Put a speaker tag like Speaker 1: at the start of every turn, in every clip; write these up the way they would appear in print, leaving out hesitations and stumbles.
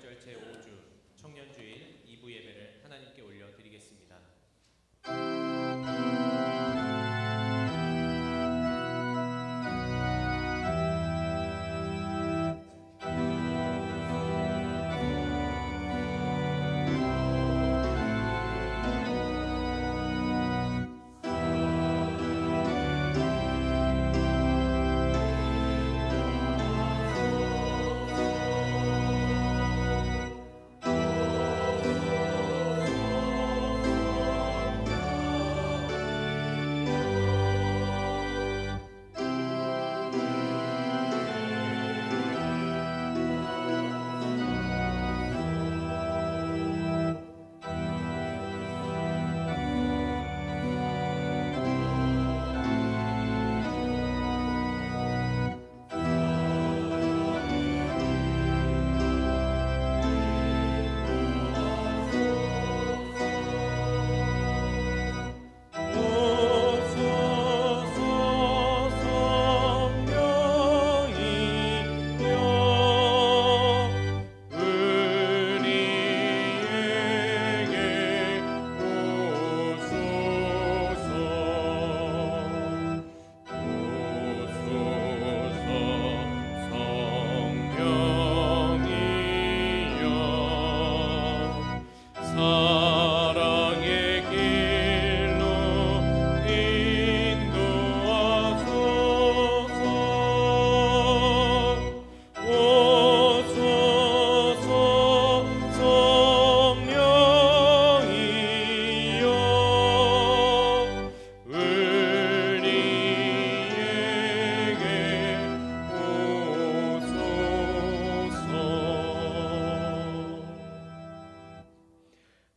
Speaker 1: 부활절 제5주 청년주일 2부 예배를 하나님께 올려드리겠습니다.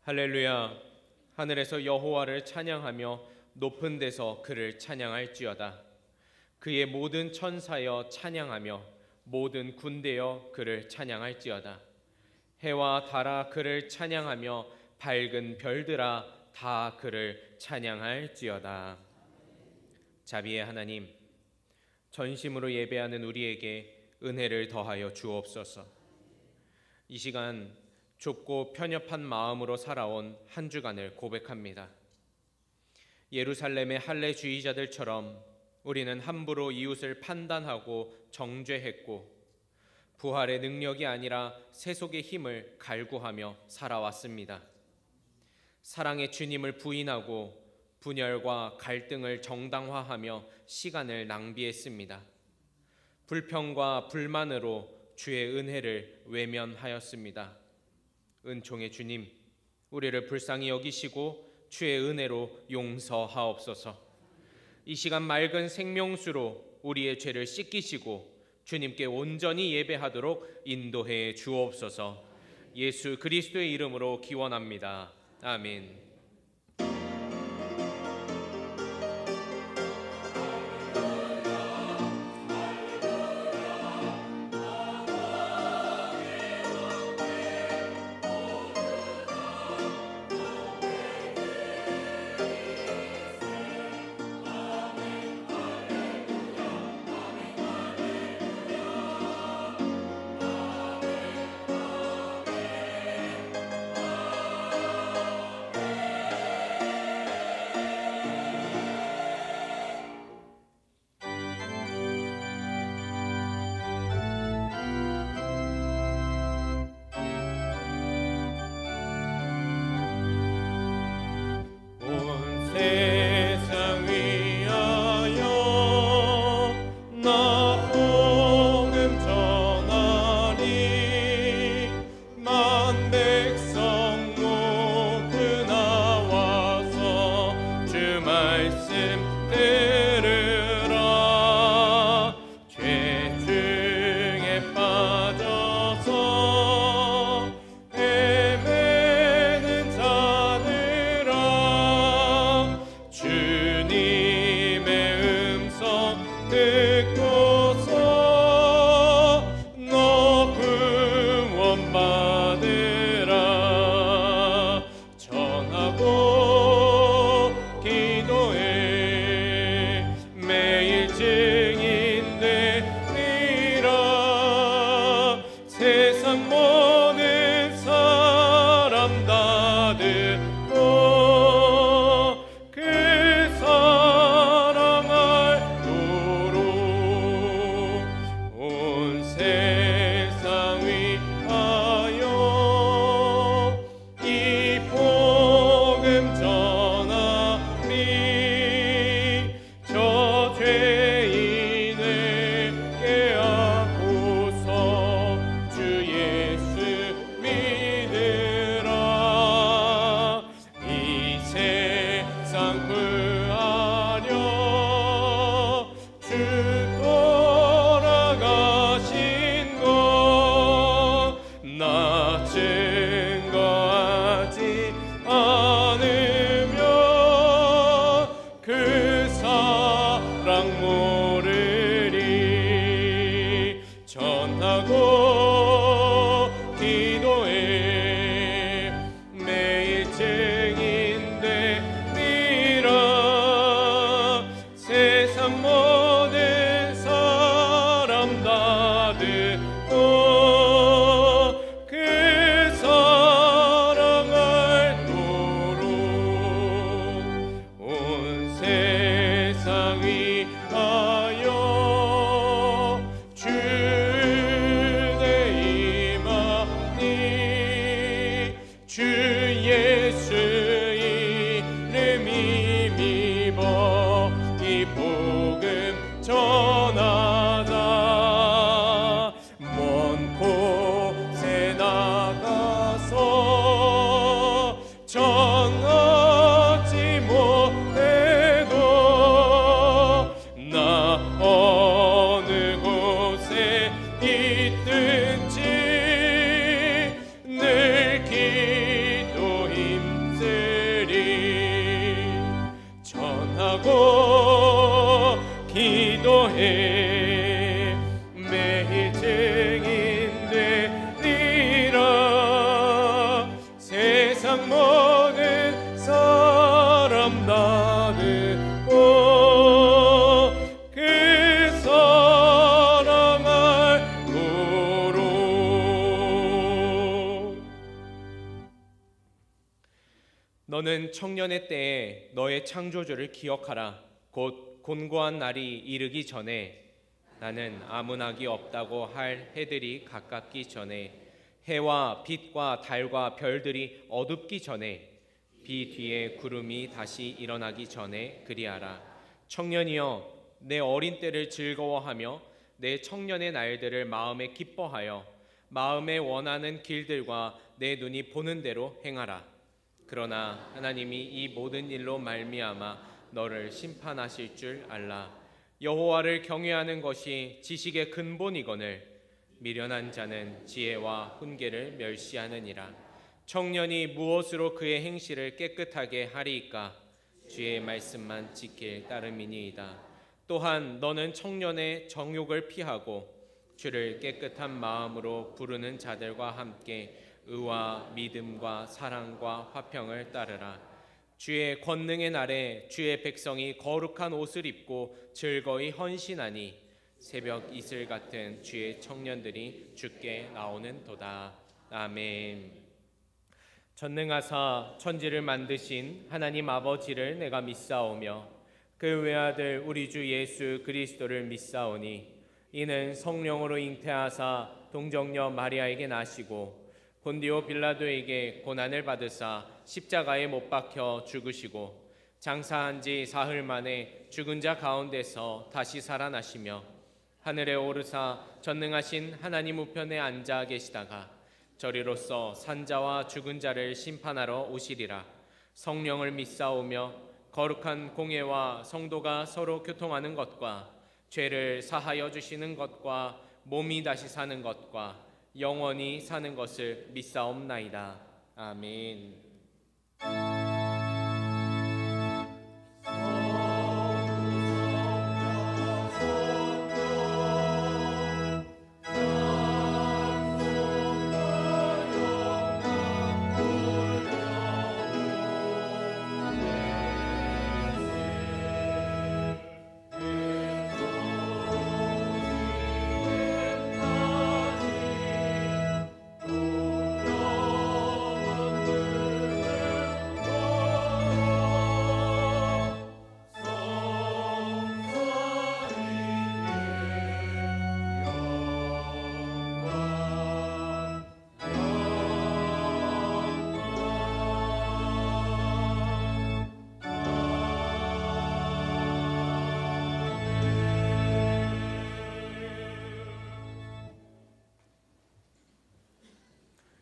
Speaker 1: 할렐루야. 하늘에서 여호와를 찬양하며 높은 데서 그를 찬양할지어다. 그의 모든 천사여 찬양하며 모든 군대여 그를 찬양할지어다. 해와 달아 그를 찬양하며 밝은 별들아 다 그를 찬양할지어다. 자비의 하나님, 전심으로 예배하는 우리에게 은혜를 더하여 주옵소서. 이 시간 좁고 편협한 마음으로 살아온 한 주간을 고백합니다. 예루살렘의 할례주의자들처럼 우리는 함부로 이웃을 판단하고 정죄했고 부활의 능력이 아니라 세속의 힘을 갈구하며 살아왔습니다. 사랑의 주님을 부인하고 분열과 갈등을 정당화하며 시간을 낭비했습니다. 불평과 불만으로 주의 은혜를 외면하였습니다. 은총의 주님, 우리를 불쌍히 여기시고 주의 은혜로 용서하옵소서. 이 시간 맑은 생명수로 우리의 죄를 씻기시고 주님께 온전히 예배하도록 인도해 주옵소서. 예수 그리스도의 이름으로 기원합니다. 아멘.
Speaker 2: 받으라 전하고 기도해 위하여 주의 임하니 주 예수 이름 힘입어 이 복음 전하자. 먼 곳에 나가서 전하지 못해도 나 어느 곳에 있든지 늘 기도 힘쓰리. 전하고 기도해 매일 증인 되리라. 세상 모든 사람 나누고 그 사랑할고로.
Speaker 1: 너는 청년의 때에 너의 창조주를 기억하라. 곧 곤고한 날이 이르기 전에 나는 아무 낙이 없다고 할 해들이 가깝기 전에 해와 빛과 달과 별들이 어둡기 전에 비 뒤에 구름이 다시 일어나기 전에 그리하라. 청년이여 내 어린 때를 즐거워하며 내 청년의 날들을 마음에 기뻐하여 마음에 원하는 길들과 내 눈이 보는 대로 행하라. 그러나 하나님이 이 모든 일로 말미암아 너를 심판하실 줄 알라. 여호와를 경외하는 것이 지식의 근본이거늘 미련한 자는 지혜와 훈계를 멸시하느니라. 청년이 무엇으로 그의 행실을 깨끗하게 하리이까? 주의 말씀만 지킬 따름이니이다. 또한 너는 청년의 정욕을 피하고 주를 깨끗한 마음으로 부르는 자들과 함께 의와 믿음과 사랑과 화평을 따르라. 주의 권능의 날에 주의 백성이 거룩한 옷을 입고 즐거이 헌신하니 새벽 이슬 같은 주의 청년들이 주께 나오는도다. 아멘. 전능하사 천지를 만드신 하나님 아버지를 내가 믿사오며 그 외아들 우리 주 예수 그리스도를 믿사오니 이는 성령으로 잉태하사 동정녀 마리아에게 나시고 본디오 빌라도에게 고난을 받으사 십자가에 못 박혀 죽으시고 장사한 지 사흘 만에 죽은 자 가운데서 다시 살아나시며 하늘에 오르사 전능하신 하나님 우편에 앉아 계시다가 저리로서 산자와 죽은 자를 심판하러 오시리라. 성령을 믿사오며 거룩한 공예와 성도가 서로 교통하는 것과 죄를 사하여 주시는 것과 몸이 다시 사는 것과 영원히 사는 것을 믿사옵나이다. 아멘.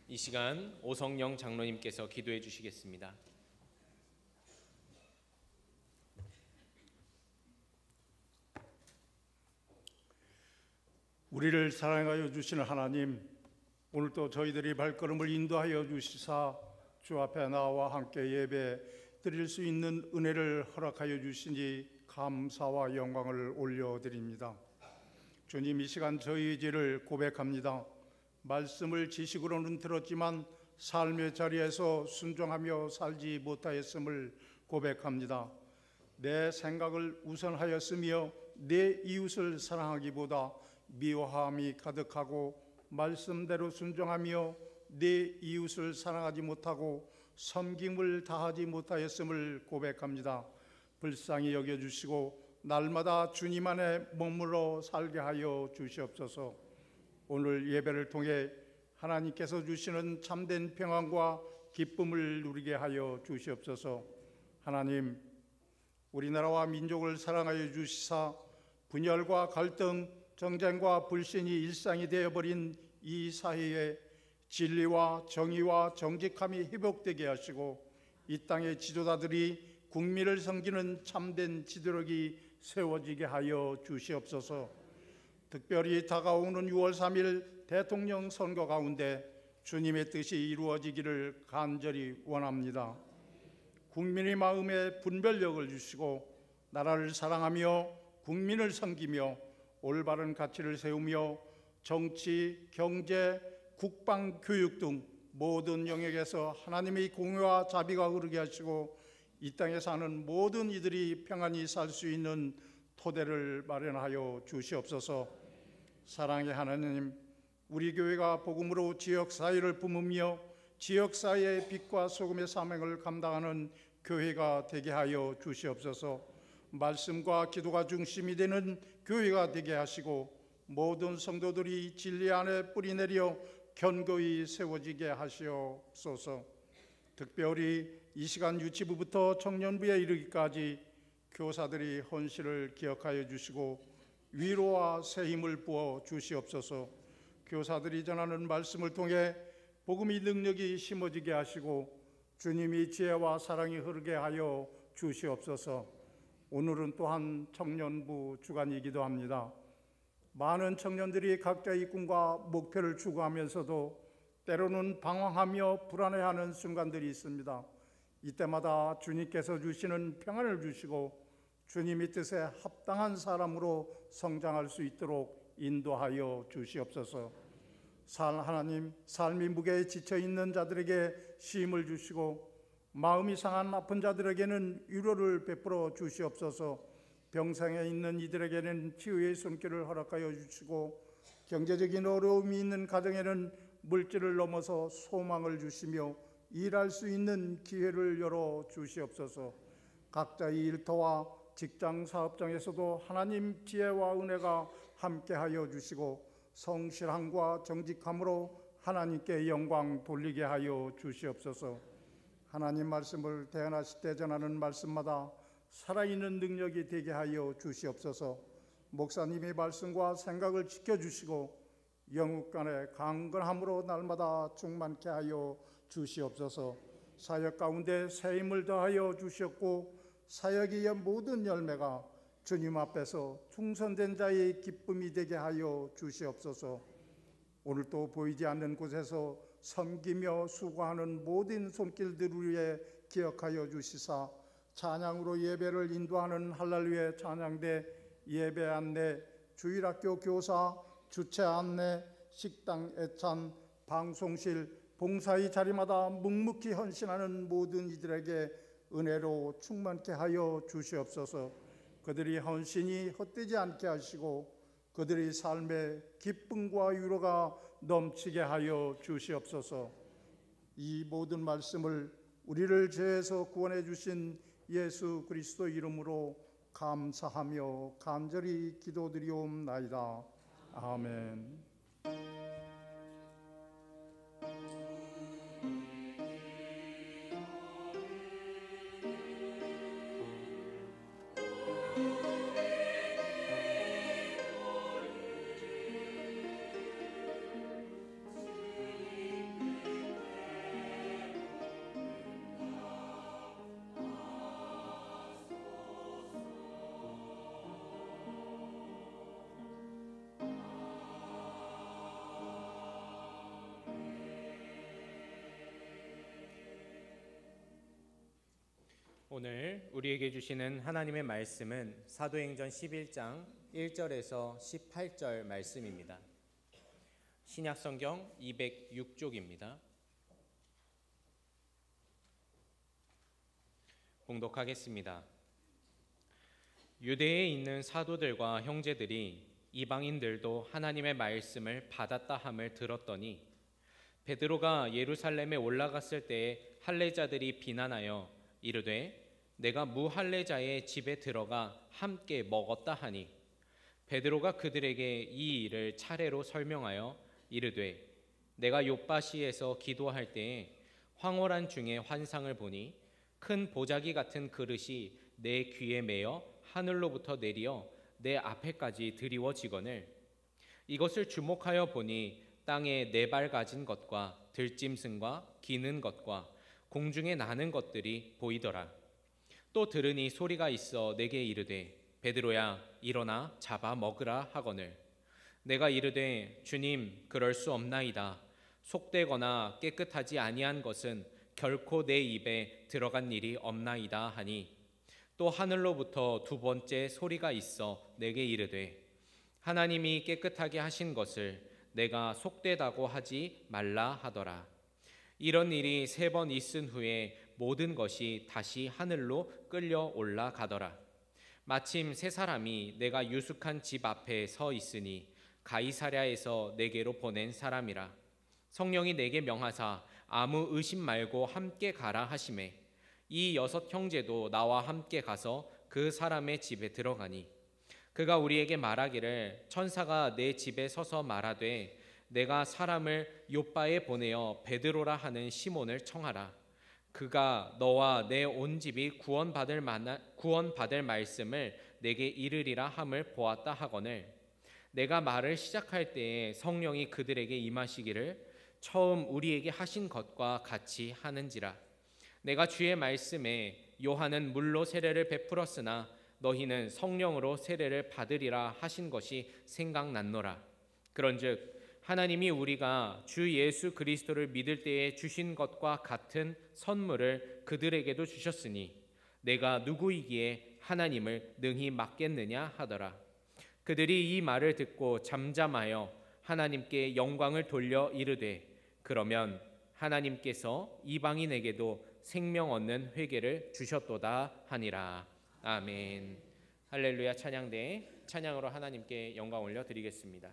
Speaker 1: 이 시간 오성영 장로님께서 기도해 주시겠습니다.
Speaker 3: 우리를 사랑하여 주시는 하나님, 오늘도 저희들이 발걸음을 인도하여 주시사 주 앞에 나와 함께 예배 드릴 수 있는 은혜를 허락하여 주시니 감사와 영광을 올려드립니다. 주님, 이 시간 저희의 죄를 고백합니다. 말씀을 지식으로는 들었지만 삶의 자리에서 순종하며 살지 못하였음을 고백합니다. 내 생각을 우선하였으며 내 이웃을 사랑하기보다 미워함이 가득하고 말씀대로 순종하며 내 이웃을 사랑하지 못하고 섬김을 다하지 못하였음을 고백합니다. 불쌍히 여겨주시고 날마다 주님 안에 머물러 살게 하여 주시옵소서. 오늘 예배를 통해 하나님께서 주시는 참된 평안과 기쁨을 누리게 하여 주시옵소서. 하나님, 우리나라와 민족을 사랑하여 주시사 분열과 갈등, 정쟁과 불신이 일상이 되어버린 이 사회에 진리와 정의와 정직함이 회복되게 하시고 이 땅의 지도자들이 국민을 섬기는 참된 지도력이 세워지게 하여 주시옵소서. 특별히 다가오는 6월 3일 대통령 선거 가운데 주님의 뜻이 이루어지기를 간절히 원합니다. 국민의 마음에 분별력을 주시고 나라를 사랑하며 국민을 섬기며 올바른 가치를 세우며 정치, 경제, 국방, 교육 등 모든 영역에서 하나님의 공의와 자비가 흐르게 하시고 이 땅에 사는 모든 이들이 평안히 살 수 있는 토대를 마련하여 주시옵소서. 사랑의 하나님, 우리 교회가 복음으로 지역사회를 품으며 지역사회의 빛과 소금의 사명을 감당하는 교회가 되게 하여 주시옵소서. 말씀과 기도가 중심이 되는 교회가 되게 하시고 모든 성도들이 진리 안에 뿌리내려 견고히 세워지게 하시옵소서. 특별히 이 시간 유치부부터 청년부에 이르기까지 교사들이 헌신을 기억하여 주시고 위로와 새 힘을 부어 주시옵소서. 교사들이 전하는 말씀을 통해 복음의 능력이 심어지게 하시고 주님이 지혜와 사랑이 흐르게 하여 주시옵소서. 오늘은 또한 청년부 주간이기도 합니다. 많은 청년들이 각자의 꿈과 목표를 추구하면서도 때로는 방황하며 불안해하는 순간들이 있습니다. 이때마다 주님께서 주시는 평안을 주시고 주님의 뜻에 합당한 사람으로 성장할 수 있도록 인도하여 주시옵소서. 하나님, 삶의 무게에 지쳐있는 자들에게 쉼을 주시고 마음이 상한 아픈 자들에게는 위로를 베풀어 주시옵소서. 병상에 있는 이들에게는 치유의 손길을 허락하여 주시고 경제적인 어려움이 있는 가정에는 물질을 넘어서 소망을 주시며 일할 수 있는 기회를 열어 주시옵소서. 각자의 일터와 직장 사업장에서도 하나님 지혜와 은혜가 함께하여 주시고 성실함과 정직함으로 하나님께 영광 돌리게 하여 주시옵소서. 하나님 말씀을 대언하실 때 전하는 말씀마다 살아있는 능력이 되게 하여 주시옵소서. 목사님의 말씀과 생각을 지켜주시고 영육 간의 강건함으로 날마다 충만케 하여 주시옵소서. 사역 가운데 새 힘을 더하여 주셨고 사역의 모든 열매가 주님 앞에서 충성된 자의 기쁨이 되게 하여 주시옵소서. 오늘도 보이지 않는 곳에서 섬기며 수고하는 모든 손길들을 위해 기억하여 주시사 찬양으로 예배를 인도하는 할렐루야 찬양대 예배 안내, 주일학교 교사, 주체 안내, 식당 애찬, 방송실, 봉사의 자리마다 묵묵히 헌신하는 모든 이들에게 은혜로 충만케 하여 주시옵소서. 그들이 헌신이 헛되지 않게 하시고 그들의 삶에 기쁨과 위로가 넘치게 하여 주시옵소서. 이 모든 말씀을 우리를 죄에서 구원해 주신 예수 그리스도 이름으로 감사하며 간절히 기도드리옵나이다. 아멘.
Speaker 1: 오늘 우리에게 주시는 하나님의 말씀은 사도행전 11장 1절에서 18절 말씀입니다. 신약성경 206쪽입니다. 봉독하겠습니다. 유대에 있는 사도들과 형제들이 이방인들도 하나님의 말씀을 받았다 함을 들었더니 베드로가 예루살렘에 올라갔을 때에 할례자들이 비난하여 이르되 내가 무할례자의 집에 들어가 함께 먹었다 하니 베드로가 그들에게 이 일을 차례로 설명하여 이르되 내가 요빠시에서 기도할 때에 황홀한 중에 환상을 보니 큰 보자기 같은 그릇이 내 귀에 매어 하늘로부터 내리어 내 앞에까지 드리워지거늘 이것을 주목하여 보니 땅에 네 발 가진 것과 들짐승과 기는 것과 공중에 나는 것들이 보이더라. 또 들으니 소리가 있어 내게 이르되 베드로야 일어나 잡아 먹으라 하거늘 내가 이르되 주님 그럴 수 없나이다. 속되거나 깨끗하지 아니한 것은 결코 내 입에 들어간 일이 없나이다 하니 또 하늘로부터 두 번째 소리가 있어 내게 이르되 하나님이 깨끗하게 하신 것을 내가 속되다고 하지 말라 하더라. 이런 일이 3번 있은 후에 모든 것이 다시 하늘로 끌려 올라가더라. 마침 3사람이 내가 유숙한 집 앞에 서 있으니 가이사랴에서 내게로 보낸 사람이라. 성령이 내게 명하사 아무 의심 말고 함께 가라 하시매 이 6 형제도 나와 함께 가서 그 사람의 집에 들어가니 그가 우리에게 말하기를 천사가 내 집에 서서 말하되 내가 사람을 요빠에 보내어 베드로라 하는 시몬을 청하라. 그가 너와 내 온 집이 구원받을 말씀을 내게 이르리라 함을 보았다 하거늘 내가 말을 시작할 때에 성령이 그들에게 임하시기를 처음 우리에게 하신 것과 같이 하는지라. 내가 주의 말씀에 요한은 물로 세례를 베풀었으나 너희는 성령으로 세례를 받으리라 하신 것이 생각났노라. 그런즉 하나님이 우리가 주 예수 그리스도를 믿을 때에 주신 것과 같은 선물을 그들에게도 주셨으니 내가 누구이기에 하나님을 능히 막겠느냐 하더라. 그들이 이 말을 듣고 잠잠하여 하나님께 영광을 돌려 이르되 그러면 하나님께서 이방인에게도 생명 얻는 회개를 주셨도다 하니라. 아멘. 할렐루야. 찬양대 찬양으로 하나님께 영광 올려 드리겠습니다.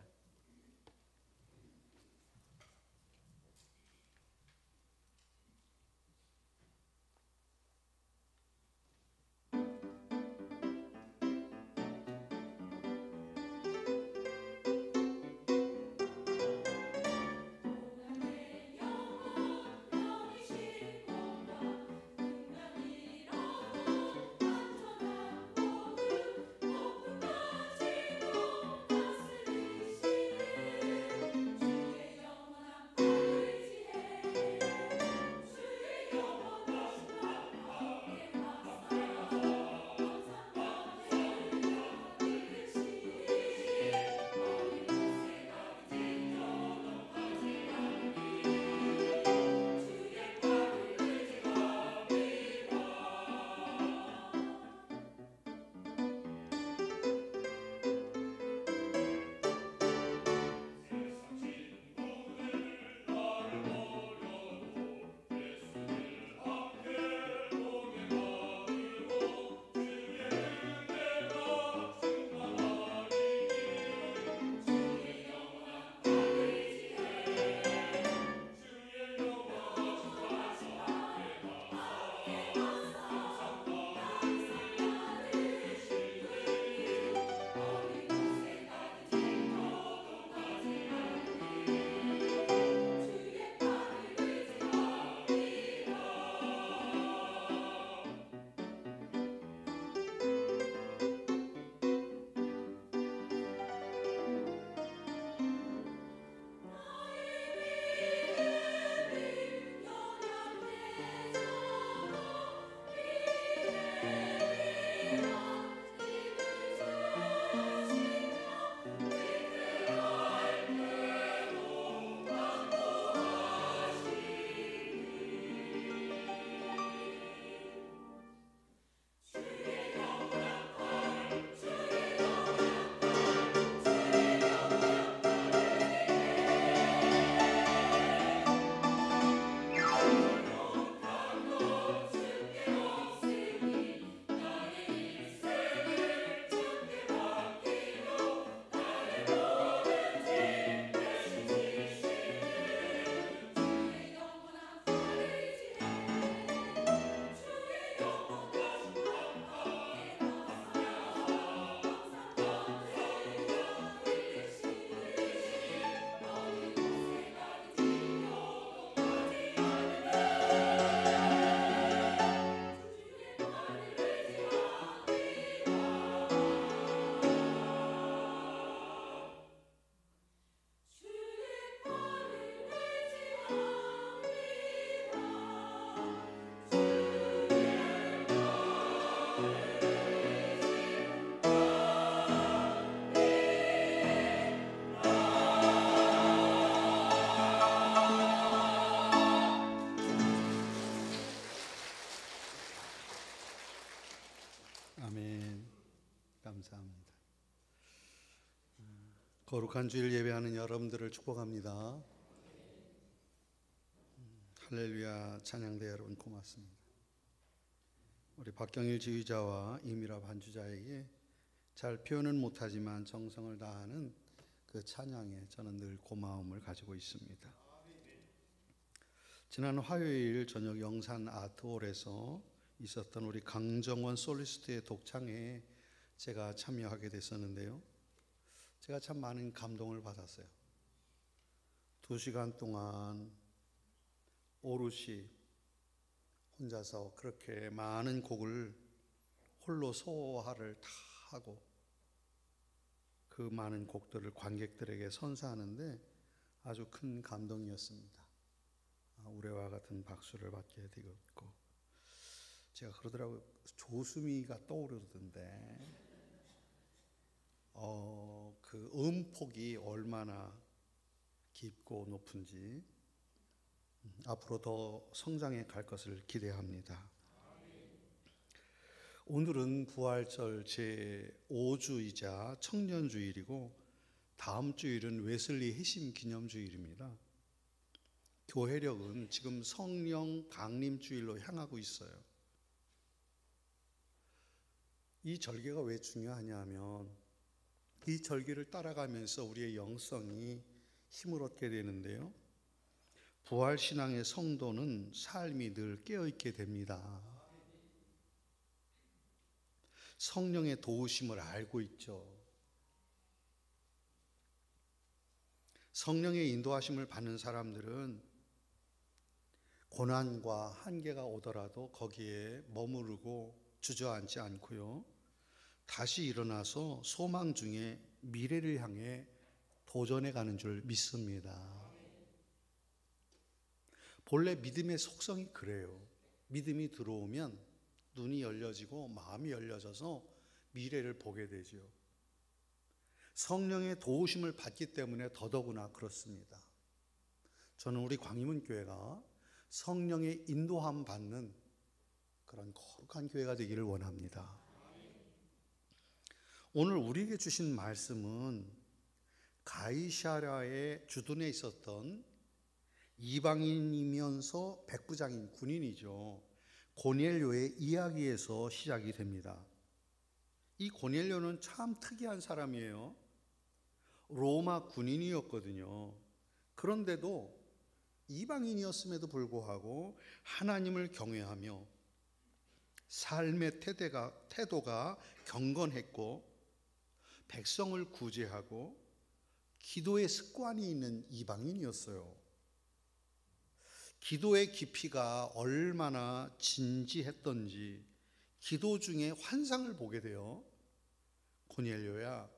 Speaker 4: 아멘. 감사합니다. 거룩한 주일 예배하는 여러분들을 축복합니다. 할렐루야. 찬양대 여러분 고맙습니다. 우리 박경일 지휘자와 이미라 반주자에게 잘 표현은 못하지만 정성을 다하는 그 찬양에 저는 늘 고마움을 가지고 있습니다. 지난 화요일 저녁 영산 아트홀에서 있었던 우리 강정원 솔리스트의 독창에 제가 참여하게 됐었는데요. 제가 참 많은 감동을 받았어요. 2시간 동안 오롯이 혼자서 그렇게 많은 곡을 홀로 소화를 다 하고 그 많은 곡들을 관객들에게 선사하는데 아주 큰 감동이었습니다. 우레와 같은 박수를 받게 되었고, 제가 그러더라고요. 조수미가 떠오르던데 그 음폭이 얼마나 깊고 높은지 앞으로 더 성장해 갈 것을 기대합니다. 오늘은 부활절 제5주이자 청년주일이고 다음 주일은 웨슬리 회심 기념주일입니다. 교회력은 지금 성령 강림주일로 향하고 있어요. 이 절기가 왜 중요하냐 하면 이 절기를 따라가면서 우리의 영성이 힘을 얻게 되는데요. 부활신앙의 성도는 삶이 늘 깨어있게 됩니다. 성령의 도우심을 알고 있죠. 성령의 인도하심을 받는 사람들은 고난과 한계가 오더라도 거기에 머무르고 주저앉지 않고요. 다시 일어나서 소망 중에 미래를 향해 도전해 가는 줄 믿습니다. 본래 믿음의 속성이 그래요. 믿음이 들어오면 눈이 열려지고 마음이 열려져서 미래를 보게 되죠. 성령의 도우심을 받기 때문에 더더구나 그렇습니다. 저는 우리 광림은교회가 성령의 인도함 받는 그런 거룩한 교회가 되기를 원합니다. 오늘 우리에게 주신 말씀은 가이사랴의 주둔에 있었던 이방인이면서 백부장인 군인이죠. 고넬료의 이야기에서 시작이 됩니다. 이 고넬료는 참 특이한 사람이에요. 로마 군인이었거든요. 그런데도 이방인이었음에도 불구하고 하나님을 경외하며 삶의 태도가 경건했고 백성을 구제하고 기도의 습관이 있는 이방인이었어요. 기도의 깊이가 얼마나 진지했던지 기도 중에 환상을 보게 돼요. 고넬료야,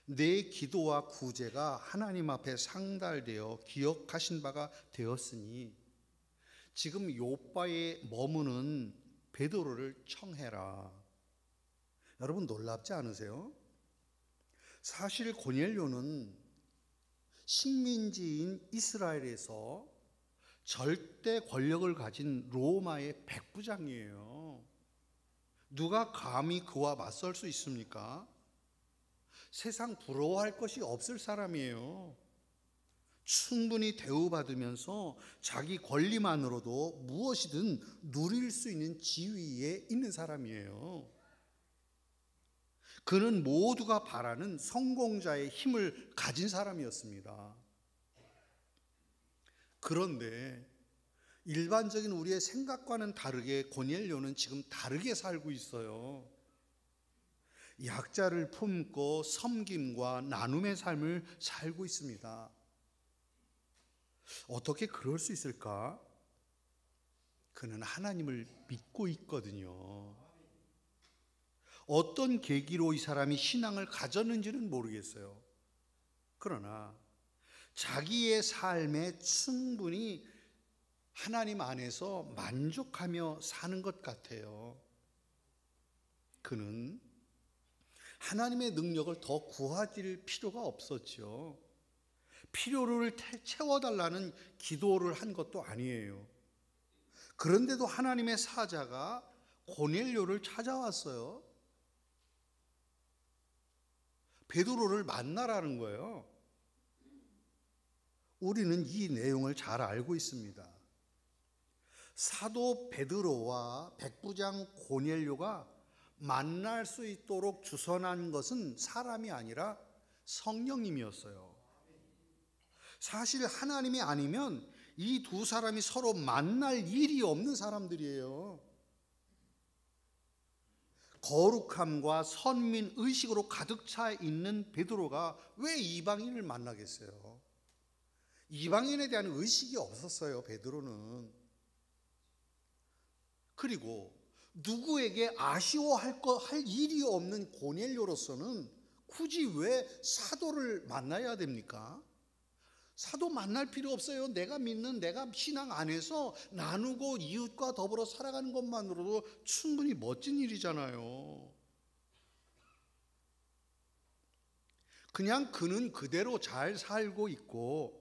Speaker 4: 내 기도와 구제가 하나님 앞에 상달되어 기억하신 바가 되었으니 지금 요바에 머무는 베드로를 청해라. 여러분 놀랍지 않으세요? 사실 고넬료는 식민지인 이스라엘에서 절대 권력을 가진 로마의 백부장이에요. 누가 감히 그와 맞설 수 있습니까? 세상 부러워할 것이 없을 사람이에요. 충분히 대우받으면서 자기 권리만으로도 무엇이든 누릴 수 있는 지위에 있는 사람이에요. 그는 모두가 바라는 성공자의 힘을 가진 사람이었습니다. 그런데 일반적인 우리의 생각과는 다르게 고넬료는 지금 다르게 살고 있어요. 약자를 품고 섬김과 나눔의 삶을 살고 있습니다. 어떻게 그럴 수 있을까? 그는 하나님을 믿고 있거든요. 어떤 계기로 이 사람이 신앙을 가졌는지는 모르겠어요. 그러나 자기의 삶에 충분히 하나님 안에서 만족하며 사는 것 같아요. 그는 하나님의 능력을 더 구하질 필요가 없었죠. 필요를 채워달라는 기도를 한 것도 아니에요. 그런데도 하나님의 사자가 고넬료를 찾아왔어요. 베드로를 만나라는 거예요. 우리는 이 내용을 잘 알고 있습니다. 사도 베드로와 백부장 고넬료가 만날 수 있도록 주선한 것은 사람이 아니라 성령님이었어요. 사실 하나님이 아니면 이 두 사람이 서로 만날 일이 없는 사람들이에요. 거룩함과 선민 의식으로 가득 차 있는 베드로가 왜 이방인을 만나겠어요? 이방인에 대한 의식이 없었어요, 베드로는. 그리고 누구에게 아쉬워할 일이 없는 고넬료로서는 굳이 왜 사도를 만나야 됩니까? 사도 만날 필요 없어요. 내가 믿는 내가 신앙 안에서 나누고 이웃과 더불어 살아가는 것만으로도 충분히 멋진 일이잖아요. 그냥 그는 그대로 잘 살고 있고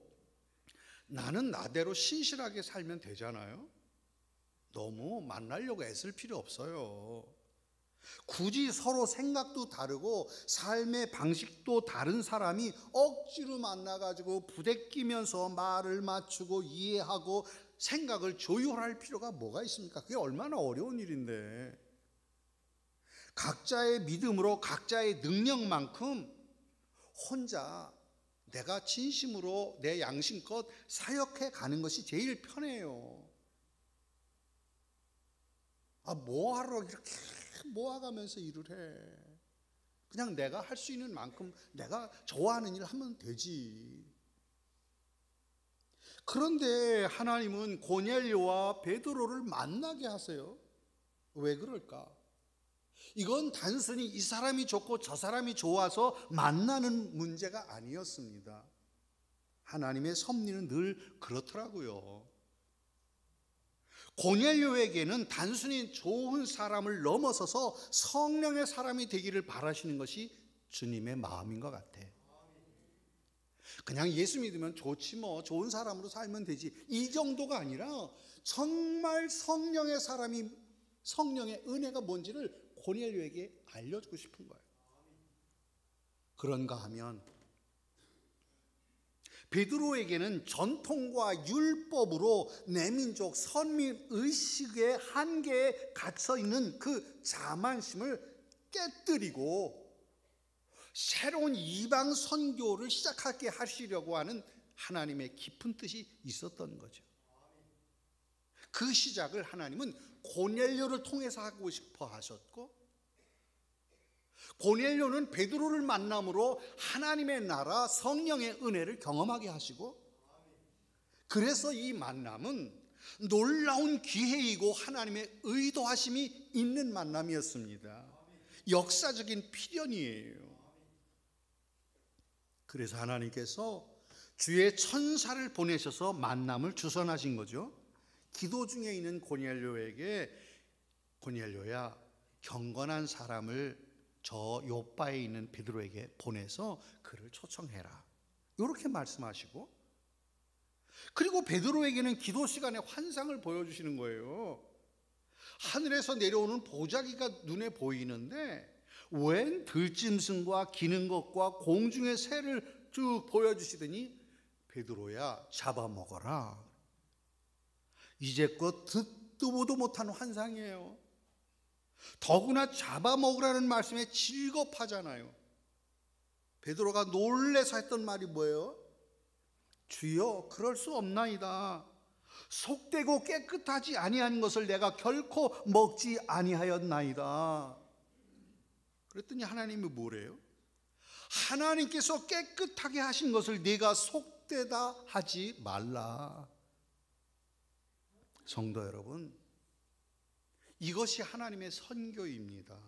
Speaker 4: 나는 나대로 신실하게 살면 되잖아요. 너무 만나려고 애쓸 필요 없어요. 굳이 서로 생각도 다르고 삶의 방식도 다른 사람이 억지로 만나가지고 부대끼면서 말을 맞추고 이해하고 생각을 조율할 필요가 뭐가 있습니까? 그게 얼마나 어려운 일인데. 각자의 믿음으로 각자의 능력만큼 혼자 내가 진심으로 내 양심껏 사역해 가는 것이 제일 편해요. 뭐하러 이렇게 모아가면서 일을 해. 그냥 내가 할 수 있는 만큼 내가 좋아하는 일을 하면 되지. 그런데 하나님은 고넬료와 베드로를 만나게 하세요. 왜 그럴까? 이건 단순히 이 사람이 좋고 저 사람이 좋아서 만나는 문제가 아니었습니다. 하나님의 섭리는 늘 그렇더라고요. 고넬료에게는 단순히 좋은 사람을 넘어서서 성령의 사람이 되기를 바라시는 것이 주님의 마음인 것 같아. 그냥 예수 믿으면 좋지 뭐, 좋은 사람으로 살면 되지, 이 정도가 아니라 정말 성령의 사람이, 성령의 은혜가 뭔지를 고넬료에게 알려주고 싶은 거예요. 그런가 하면 베드로에게는 전통과 율법으로 내 민족 선민 의식의 한계에 갇혀 있는 그 자만심을 깨뜨리고 새로운 이방 선교를 시작하게 하시려고 하는 하나님의 깊은 뜻이 있었던 거죠. 그 시작을 하나님은 고넬료를 통해서 하고 싶어 하셨고, 고넬료는 베드로를 만남으로 하나님의 나라 성령의 은혜를 경험하게 하시고, 그래서 이 만남은 놀라운 기회이고 하나님의 의도하심이 있는 만남이었습니다. 역사적인 필연이에요. 그래서 하나님께서 주의 천사를 보내셔서 만남을 주선하신 거죠. 기도 중에 있는 고넬료에게, 고넬료야, 경건한 사람을 저 요바에 있는 베드로에게 보내서 그를 초청해라, 이렇게 말씀하시고, 그리고 베드로에게는 기도 시간에 환상을 보여주시는 거예요. 하늘에서 내려오는 보자기가 눈에 보이는데 웬 들짐승과 기는 것과 공중의 새를 쭉 보여주시더니 베드로야, 잡아먹어라. 이제껏 듣도 보도 못한 환상이에요. 더구나 잡아먹으라는 말씀에 질겁하잖아요. 베드로가 놀래서 했던 말이 뭐예요? 주여, 그럴 수 없나이다. 속되고 깨끗하지 아니한 것을 내가 결코 먹지 아니하였나이다. 그랬더니 하나님이 뭐래요? 하나님께서 깨끗하게 하신 것을 네가 속되다 하지 말라. 성도 여러분, 이것이 하나님의 선교입니다.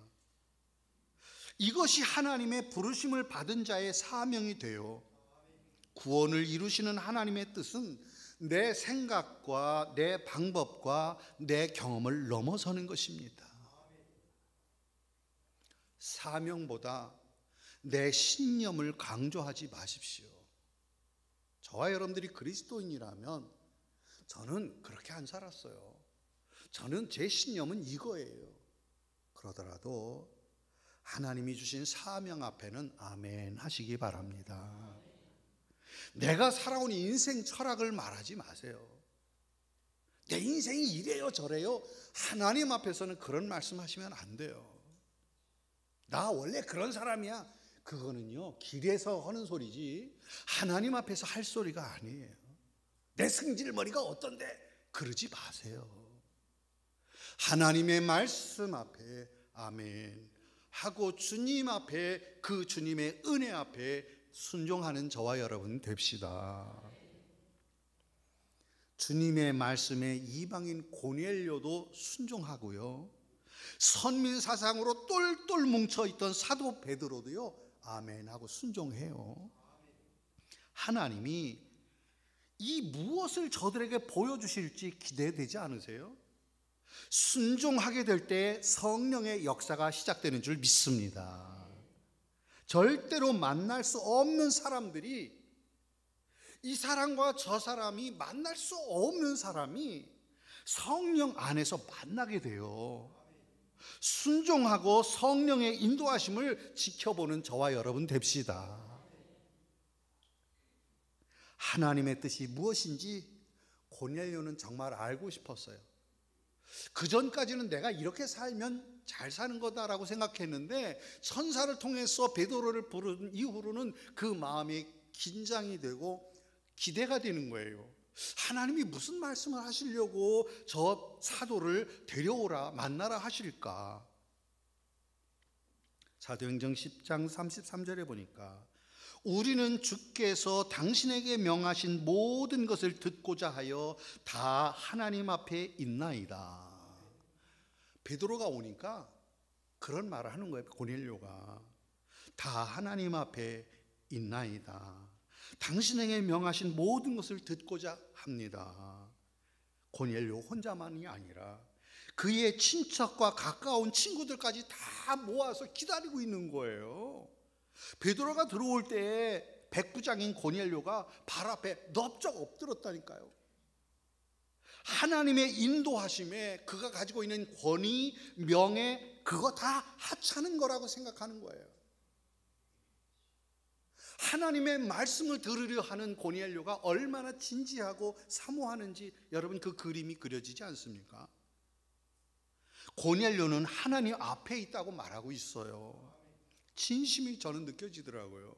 Speaker 4: 이것이 하나님의 부르심을 받은 자의 사명이 돼요. 구원을 이루시는 하나님의 뜻은 내 생각과 내 방법과 내 경험을 넘어서는 것입니다. 사명보다 내 신념을 강조하지 마십시오. 저와 여러분들이 그리스도인이라면 저는 그렇게 안 살았어요. 저는 제 신념은 이거예요. 그러더라도 하나님이 주신 사명 앞에는 아멘 하시기 바랍니다. 내가 살아온 인생 철학을 말하지 마세요. 내 인생이 이래요 저래요. 하나님 앞에서는 그런 말씀하시면 안 돼요. 나 원래 그런 사람이야. 그거는요 길에서 하는 소리지 하나님 앞에서 할 소리가 아니에요. 내 승질머리가 어떤데 그러지 마세요. 하나님의 말씀 앞에 아멘 하고 주님 앞에 그 주님의 은혜 앞에 순종하는 저와 여러분 됩시다. 주님의 말씀에 이방인 고넬료도 순종하고요, 선민 사상으로 똘똘 뭉쳐있던 사도 베드로도요 아멘 하고 순종해요. 하나님이 이 무엇을 저들에게 보여주실지 기대되지 않으세요? 순종하게 될 때 성령의 역사가 시작되는 줄 믿습니다. 절대로 만날 수 없는 사람들이, 이 사람과 저 사람이 만날 수 없는 사람이 성령 안에서 만나게 돼요. 순종하고 성령의 인도하심을 지켜보는 저와 여러분 됩시다. 하나님의 뜻이 무엇인지 고넬료는 정말 알고 싶었어요. 그 전까지는 내가 이렇게 살면 잘 사는 거다라고 생각했는데 천사를 통해서 베드로를 부른 이후로는 그 마음이 긴장이 되고 기대가 되는 거예요. 하나님이 무슨 말씀을 하시려고 저 사도를 데려오라 만나라 하실까? 사도행전 10장 33절에 보니까 우리는 주께서 당신에게 명하신 모든 것을 듣고자 하여 다 하나님 앞에 있나이다. 베드로가 오니까 그런 말을 하는 거예요. 고넬료가 다 하나님 앞에 있나이다. 당신에게 명하신 모든 것을 듣고자 합니다. 고넬료 혼자만이 아니라 그의 친척과 가까운 친구들까지 다 모아서 기다리고 있는 거예요. 베드로가 들어올 때 백부장인 고넬료가 발 앞에 넙적 엎드렸다니까요. 하나님의 인도하심에 그가 가지고 있는 권위, 명예, 그거 다 하찮은 거라고 생각하는 거예요. 하나님의 말씀을 들으려 하는 고넬료가 얼마나 진지하고 사모하는지 여러분 그 그림이 그려지지 않습니까? 고넬료는 하나님 앞에 있다고 말하고 있어요. 진심이 저는 느껴지더라고요.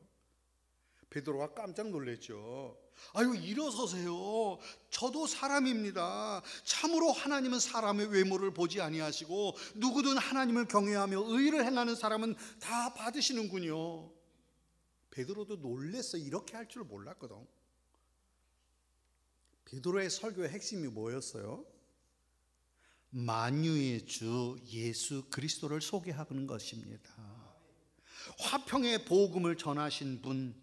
Speaker 4: 베드로가 깜짝 놀랐죠. 아유, 일어서세요. 저도 사람입니다. 참으로 하나님은 사람의 외모를 보지 아니하시고 누구든 하나님을 경외하며 의를 행하는 사람은 다 받으시는군요. 베드로도 놀랬어. 이렇게 할 줄 몰랐거든. 베드로의 설교의 핵심이 뭐였어요? 만유의 주 예수 그리스도를 소개하는 것입니다. 화평의 복음을 전하신 분,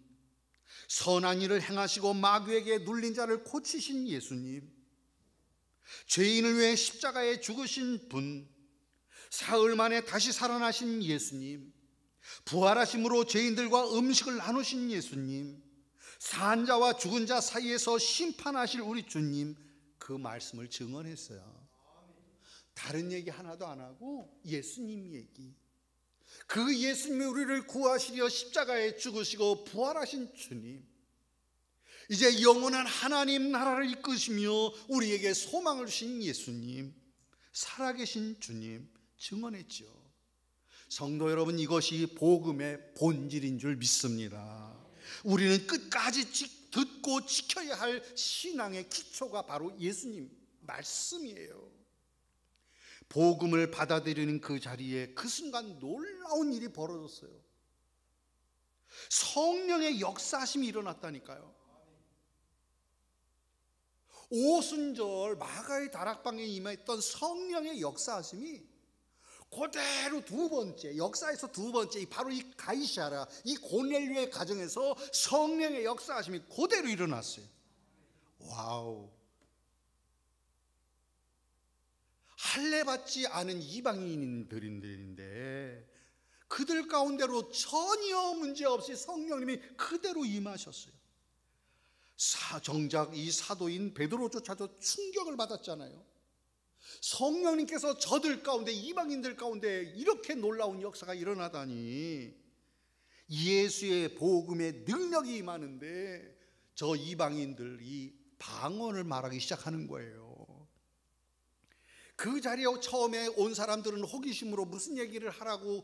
Speaker 4: 선한 일을 행하시고 마귀에게 눌린 자를 고치신 예수님, 죄인을 위해 십자가에 죽으신 분, 사흘 만에 다시 살아나신 예수님, 부활하심으로 죄인들과 음식을 나누신 예수님, 산 자와 죽은 자 사이에서 심판하실 우리 주님, 그 말씀을 증언했어요. 다른 얘기 하나도 안 하고 예수님 얘기, 그 예수님이 우리를 구하시려 십자가에 죽으시고 부활하신 주님, 이제 영원한 하나님 나라를 이끄시며 우리에게 소망을 주신 예수님, 살아계신 주님 증언했죠. 성도 여러분, 이것이 복음의 본질인 줄 믿습니다. 우리는 끝까지 듣고 지켜야 할 신앙의 기초가 바로 예수님 말씀이에요. 복음을 받아들이는 그 자리에 그 순간 놀라운 일이 벌어졌어요. 성령의 역사하심이 일어났다니까요. 오순절 마가의 다락방에 임했던 성령의 역사하심이 그대로 두 번째, 역사에서 두 번째, 바로 이 가이사랴, 이 고넬료의 가정에서 성령의 역사하심이 그대로 일어났어요. 와우. 할례받지 않은 이방인들인데 그들 가운데로 전혀 문제없이 성령님이 그대로 임하셨어요. 정작 이 사도인 베드로조차도 충격을 받았잖아요. 성령님께서 저들 가운데, 이방인들 가운데 이렇게 놀라운 역사가 일어나다니, 예수의 복음의 능력이 임하는데 저 이방인들이 방언을 말하기 시작하는 거예요. 그 자리에 처음에 온 사람들은 호기심으로 무슨 얘기를 하라고,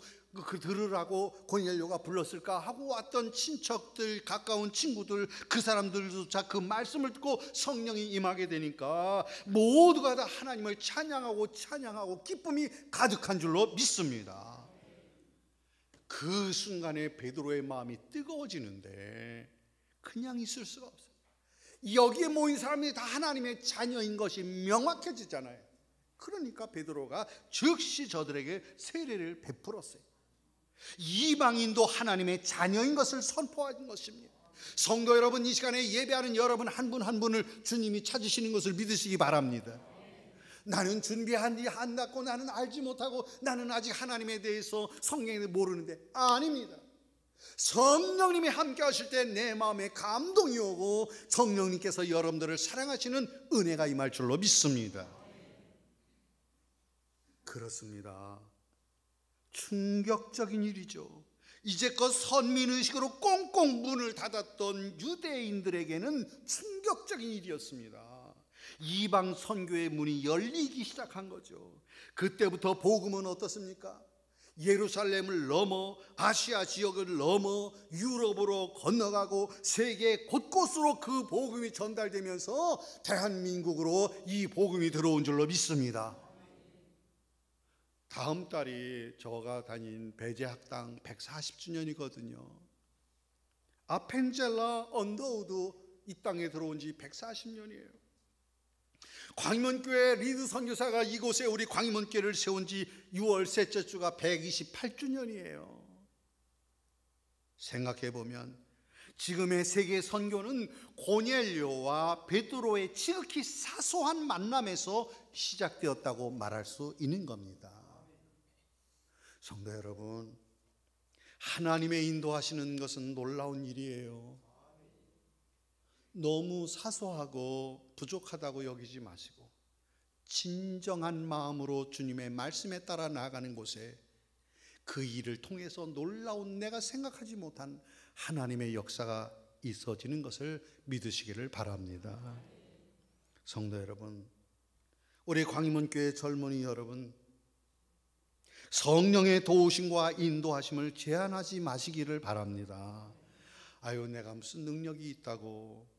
Speaker 4: 들으라고 고넬료가 불렀을까 하고 왔던 친척들, 가까운 친구들, 그 사람들조차 그 말씀을 듣고 성령이 임하게 되니까 모두가 다 하나님을 찬양하고 기쁨이 가득한 줄로 믿습니다. 그 순간에 베드로의 마음이 뜨거워지는데 그냥 있을 수가 없어요. 여기에 모인 사람들이 다 하나님의 자녀인 것이 명확해지잖아요. 그러니까 베드로가 즉시 저들에게 세례를 베풀었어요. 이방인도 하나님의 자녀인 것을 선포하는 것입니다. 성도 여러분, 이 시간에 예배하는 여러분 한 분 한 분을 주님이 찾으시는 것을 믿으시기 바랍니다. 나는 준비한 안 닿고, 나는 알지 못하고, 나는 아직 하나님에 대해서 성경에 대해 모르는데, 아닙니다. 성령님이 함께 하실 때 내 마음에 감동이 오고 성령님께서 여러분들을 사랑하시는 은혜가 임할 줄로 믿습니다. 그렇습니다. 충격적인 일이죠. 이제껏 선민의식으로 꽁꽁 문을 닫았던 유대인들에게는 충격적인 일이었습니다. 이방 선교의 문이 열리기 시작한 거죠. 그때부터 복음은 어떻습니까? 예루살렘을 넘어 아시아 지역을 넘어 유럽으로 건너가고 세계 곳곳으로 그 복음이 전달되면서 대한민국으로 이 복음이 들어온 줄로 믿습니다. 다음 달이 저가 다닌 배제학당 140주년이거든요. 아펜젤라 언더우드 이 땅에 들어온 지 140년이에요. 광림원교회 리드 선교사가 이곳에 우리 광림원교회를 세운 지 6월 셋째 주가 128주년이에요. 생각해보면 지금의 세계 선교는 고넬료와 베드로의 지극히 사소한 만남에서 시작되었다고 말할 수 있는 겁니다. 성도 여러분, 하나님의 인도하시는 것은 놀라운 일이에요. 너무 사소하고 부족하다고 여기지 마시고 진정한 마음으로 주님의 말씀에 따라 나아가는 곳에 그 일을 통해서 놀라운, 내가 생각하지 못한 하나님의 역사가 있어지는 것을 믿으시기를 바랍니다. 성도 여러분, 우리 광림원교회 젊은이 여러분, 성령의 도우심과 인도하심을 제한하지 마시기를 바랍니다. 아유, 내가 무슨 능력이 있다고,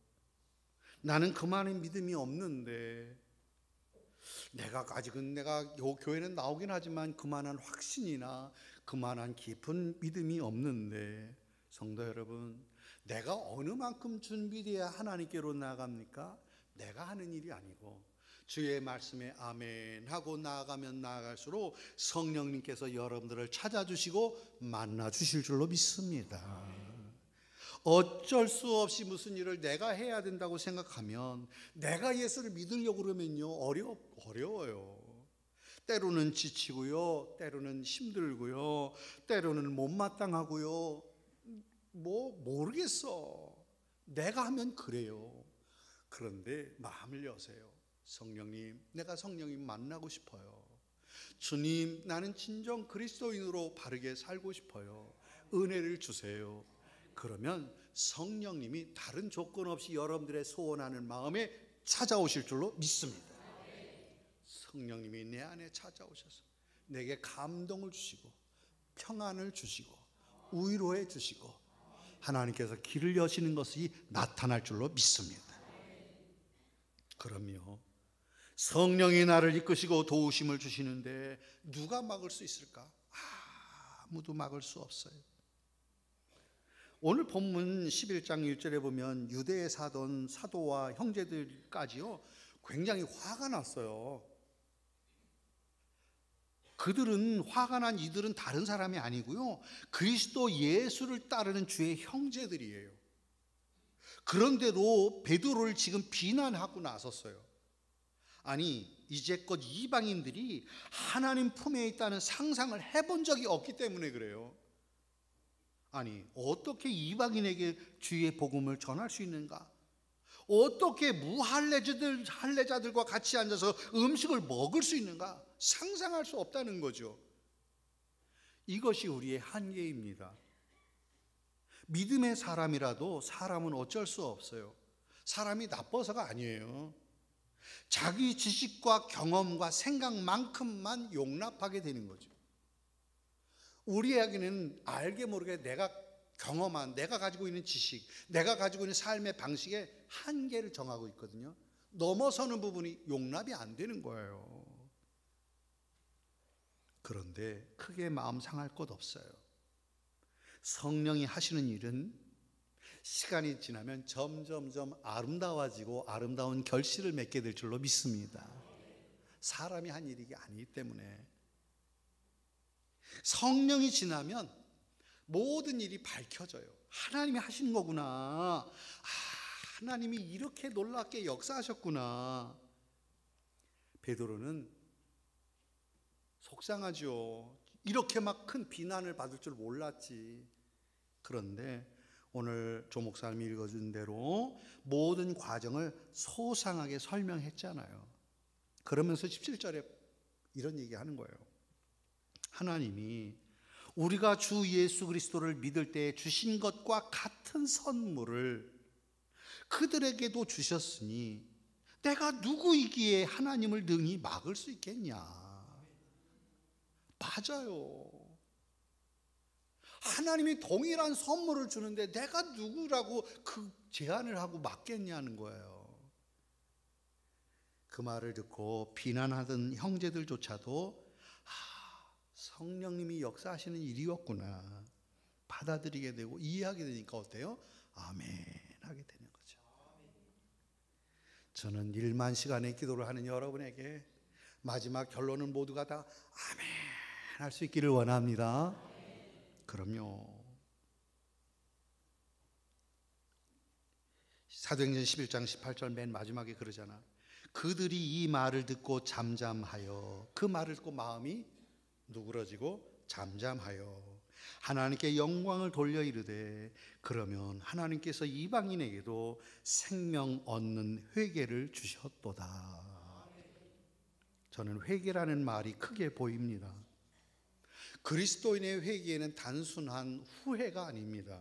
Speaker 4: 나는 그만한 믿음이 없는데, 아직은 내가 요 교회는 나오긴 하지만 그만한 확신이나 그만한 깊은 믿음이 없는데, 성도 여러분, 내가 어느 만큼 준비되어야 하나님께로 나아갑니까? 내가 하는 일이 아니고 주의 말씀에 아멘 하고 나아가면 나아갈수록 성령님께서 여러분들을 찾아주시고 만나주실 줄로 믿습니다. 어쩔 수 없이 무슨 일을 내가 해야 된다고 생각하면, 내가 예수를 믿으려고 그러면요 어려워요. 때로는 지치고요, 때로는 힘들고요, 때로는 못마땅하고요. 모르겠어, 내가 하면 그래요. 그런데 마음을 여세요. 성령님, 내가 성령님 만나고 싶어요. 주님, 나는 진정 그리스도인으로 바르게 살고 싶어요. 은혜를 주세요. 그러면 성령님이 다른 조건 없이 여러분들의 소원하는 마음에 찾아오실 줄로 믿습니다. 성령님이 내 안에 찾아오셔서 내게 감동을 주시고 평안을 주시고 위로해 주시고 하나님께서 길을 여시는 것이 나타날 줄로 믿습니다. 그럼요, 성령이 나를 이끄시고 도우심을 주시는데 누가 막을 수 있을까? 아무도 막을 수 없어요. 오늘 본문 11장 1절에 보면 유대에 사던 사도와 형제들까지요 굉장히 화가 났어요. 그들은, 화가 난 이들은 다른 사람이 아니고요, 그리스도 예수를 따르는 주의 형제들이에요. 그런데도 베드로를 지금 비난하고 나섰어요. 아니, 이제껏 이방인들이 하나님 품에 있다는 상상을 해본 적이 없기 때문에 그래요. 아니, 어떻게 이방인에게 주의 복음을 전할 수 있는가? 어떻게 할례자들과 같이 앉아서 음식을 먹을 수 있는가? 상상할 수 없다는 거죠. 이것이 우리의 한계입니다. 믿음의 사람이라도 사람은 어쩔 수 없어요. 사람이 나빠서가 아니에요. 자기 지식과 경험과 생각만큼만 용납하게 되는 거죠. 우리에게는 알게 모르게 내가 경험한, 내가 가지고 있는 지식, 내가 가지고 있는 삶의 방식에 한계를 정하고 있거든요. 넘어서는 부분이 용납이 안 되는 거예요. 그런데 크게 마음 상할 것 없어요. 성령이 하시는 일은 시간이 지나면 점점점 아름다워지고 아름다운 결실을 맺게 될 줄로 믿습니다. 사람이 한 일이 아니기 때문에. 성령이 지나면 모든 일이 밝혀져요. 하나님이 하시는 거구나. 하나님이 이렇게 놀랍게 역사하셨구나. 베드로는 속상하죠. 이렇게 막 큰 비난을 받을 줄 몰랐지. 그런데 오늘 조 목사님이 읽어준 대로 모든 과정을 소상하게 설명했잖아요. 그러면서 17절에 이런 얘기하는 거예요. 하나님이 우리가 주 예수 그리스도를 믿을 때 주신 것과 같은 선물을 그들에게도 주셨으니 내가 누구이기에 하나님을 능히 막을 수 있겠냐. 맞아요. 하나님이 동일한 선물을 주는데 내가 누구라고 그 제한을 하고 막겠냐는 거예요. 그 말을 듣고 비난하던 형제들조차도 성령님이 역사하시는 일이었구나 받아들이게 되고 이해하게 되니까 어때요? 아멘 하게 되는 거죠. 저는 1만 시간의 기도를 하는 여러분에게 마지막 결론은 모두가 다 아멘 할 수 있기를 원합니다. 그럼요. 사도행전 11장 18절 맨 마지막에 그러잖아. 그들이 이 말을 듣고 잠잠하여, 그 말을 듣고 마음이 누그러지고 잠잠하여 하나님께 영광을 돌려 이르되 그러면 하나님께서 이방인에게도 생명 얻는 회개를 주셨도다. 저는 회개라는 말이 크게 보입니다. 그리스도인의 회개는 단순한 후회가 아닙니다.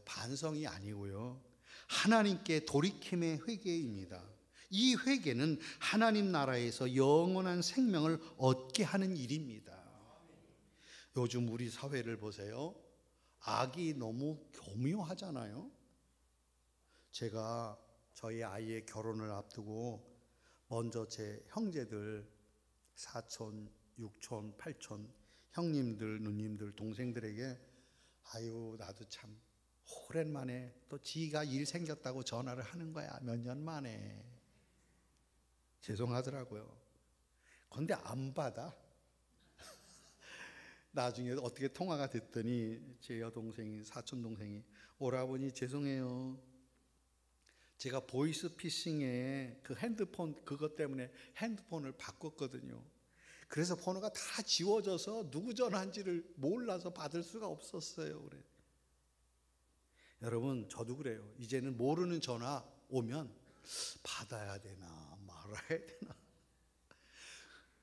Speaker 4: 반성이 아니고요. 하나님께 돌이킴의 회개입니다. 이 회개는 하나님 나라에서 영원한 생명을 얻게 하는 일입니다. 요즘 우리 사회를 보세요. 악이 너무 교묘하잖아요. 제가 저희 아이의 결혼을 앞두고 먼저 제 형제들, 사촌, 육촌, 팔촌, 형님들, 누님들, 동생들에게 나도 참 오랜만에 또 지가 일 생겼다고 전화를 하는 거야. 몇 년 만에. 죄송하더라고요. 그런데 안 받아. 나중에 어떻게 통화가 됐더니 제 여동생이, 사촌 동생이 오라버니 죄송해요. 제가 보이스피싱에 그 핸드폰 그것 때문에 핸드폰을 바꿨거든요. 그래서 번호가 다 지워져서 누구 전화인지를 몰라서 받을 수가 없었어요. 그래. 여러분 저도 그래요. 이제는 모르는 전화 오면 받아야 되나 말아야 되나.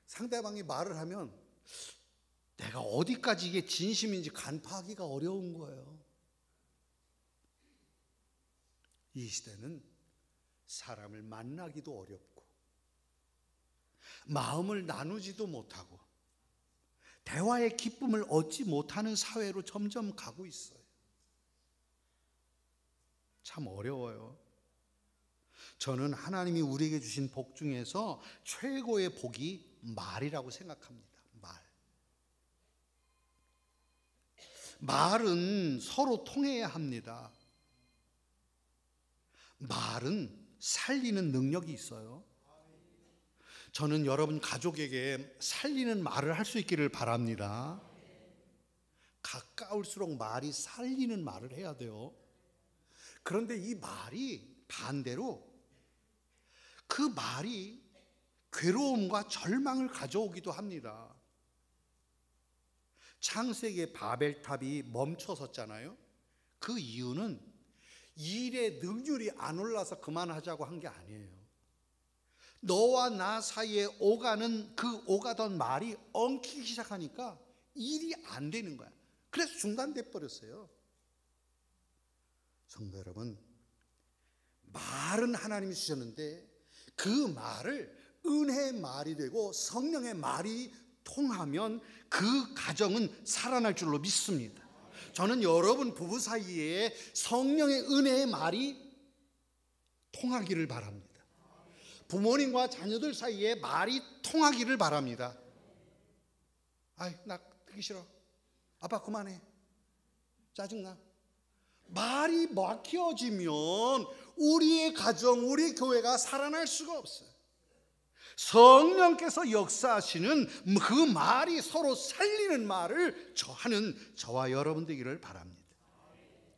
Speaker 4: 상대방이 말을 하면 내가 어디까지 이게 진심인지 간파하기가 어려운 거예요. 이 시대는 사람을 만나기도 어렵고 마음을 나누지도 못하고 대화의 기쁨을 얻지 못하는 사회로 점점 가고 있어요. 참 어려워요. 저는 하나님이 우리에게 주신 복 중에서 최고의 복이 말이라고 생각합니다. 말은 서로 통해야 합니다. 말은 살리는 능력이 있어요. 저는 여러분 가족에게 살리는 말을 할 수 있기를 바랍니다. 가까울수록 말이 살리는 말을 해야 돼요. 그런데 이 말이 반대로 그 말이 괴로움과 절망을 가져오기도 합니다. 창세기의 바벨탑이 멈춰섰잖아요. 그 이유는 일의 능률이 안 올라서 그만하자고 한 게 아니에요. 너와 나 사이에 오가는 그 오가던 말이 엉키기 시작하니까 일이 안 되는 거야. 그래서 중단돼 버렸어요. 성도 여러분, 말은 하나님이 주셨는데 그 말을 은혜의 말이 되고 성령의 말이 통하면 그 가정은 살아날 줄로 믿습니다. 저는 여러분 부부 사이에 성령의 은혜의 말이 통하기를 바랍니다. 부모님과 자녀들 사이에 말이 통하기를 바랍니다. 아이, 나 듣기 싫어. 아빠 그만해. 짜증나. 말이 막혀지면 우리의 가정, 우리 교회가 살아날 수가 없어요. 성령께서 역사하시는 그 말이 서로 살리는 말을 하는 저와 여러분 되기를 바랍니다.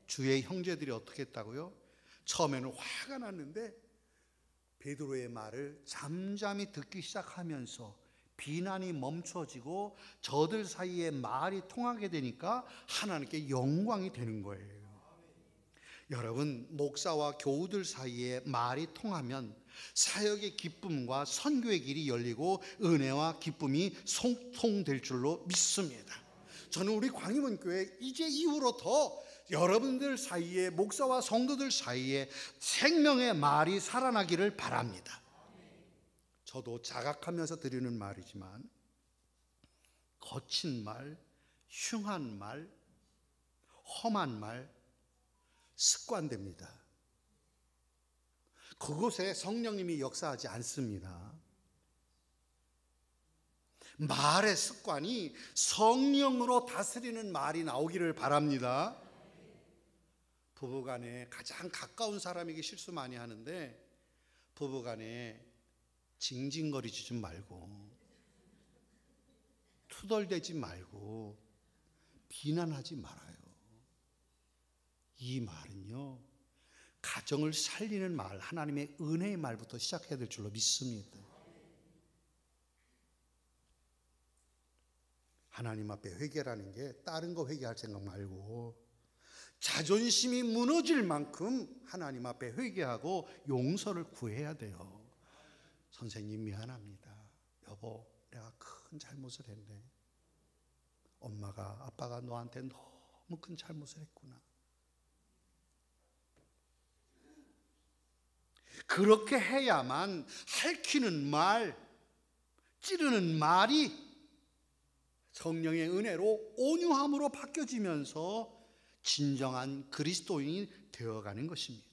Speaker 4: 주의 형제들이 어떻게 했다고요? 처음에는 화가 났는데 베드로의 말을 잠잠히 듣기 시작하면서 비난이 멈춰지고 저들 사이에 말이 통하게 되니까 하나님께 영광이 되는 거예요. 여러분, 목사와 교우들 사이에 말이 통하면 사역의 기쁨과 선교의 길이 열리고 은혜와 기쁨이 소통될 줄로 믿습니다. 저는 우리 광림원교회 이제 이후로 더 여러분들 사이에, 목사와 성도들 사이에 생명의 말이 살아나기를 바랍니다. 저도 자각하면서 드리는 말이지만 거친 말, 흉한 말, 험한 말 습관됩니다. 그곳에 성령님이 역사하지 않습니다. 말의 습관이 성령으로 다스리는 말이 나오기를 바랍니다. 부부간에 가장 가까운 사람에게 실수 많이 하는데 부부간에 징징거리지 좀 말고 투덜대지 말고 비난하지 말아요. 이 말은요, 가정을 살리는 말, 하나님의 은혜의 말부터 시작해야 될 줄로 믿습니다. 하나님 앞에 회개라는 게 다른 거 회개할 생각 말고 자존심이 무너질 만큼 하나님 앞에 회개하고 용서를 구해야 돼요. 선생님 미안합니다. 여보, 내가 큰 잘못을 했네. 엄마가, 아빠가 너한테 너무 큰 잘못을 했구나. 그렇게 해야만 핥히는 말, 찌르는 말이 성령의 은혜로 온유함으로 바뀌어지면서 진정한 그리스도인이 되어가는 것입니다.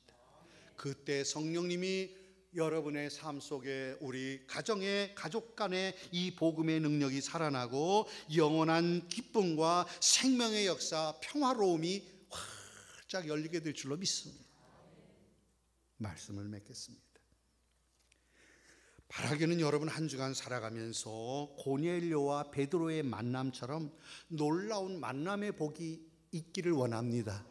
Speaker 4: 그때 성령님이 여러분의 삶 속에 우리 가정의 가족 간의 이 복음의 능력이 살아나고 영원한 기쁨과 생명의 역사, 평화로움이 활짝 열리게 될 줄로 믿습니다. 말씀을 맺겠습니다. 바라기는 여러분 한 주간 살아가면서 고넬료와 베드로의 만남처럼 놀라운 만남의 복이 있기를 원합니다.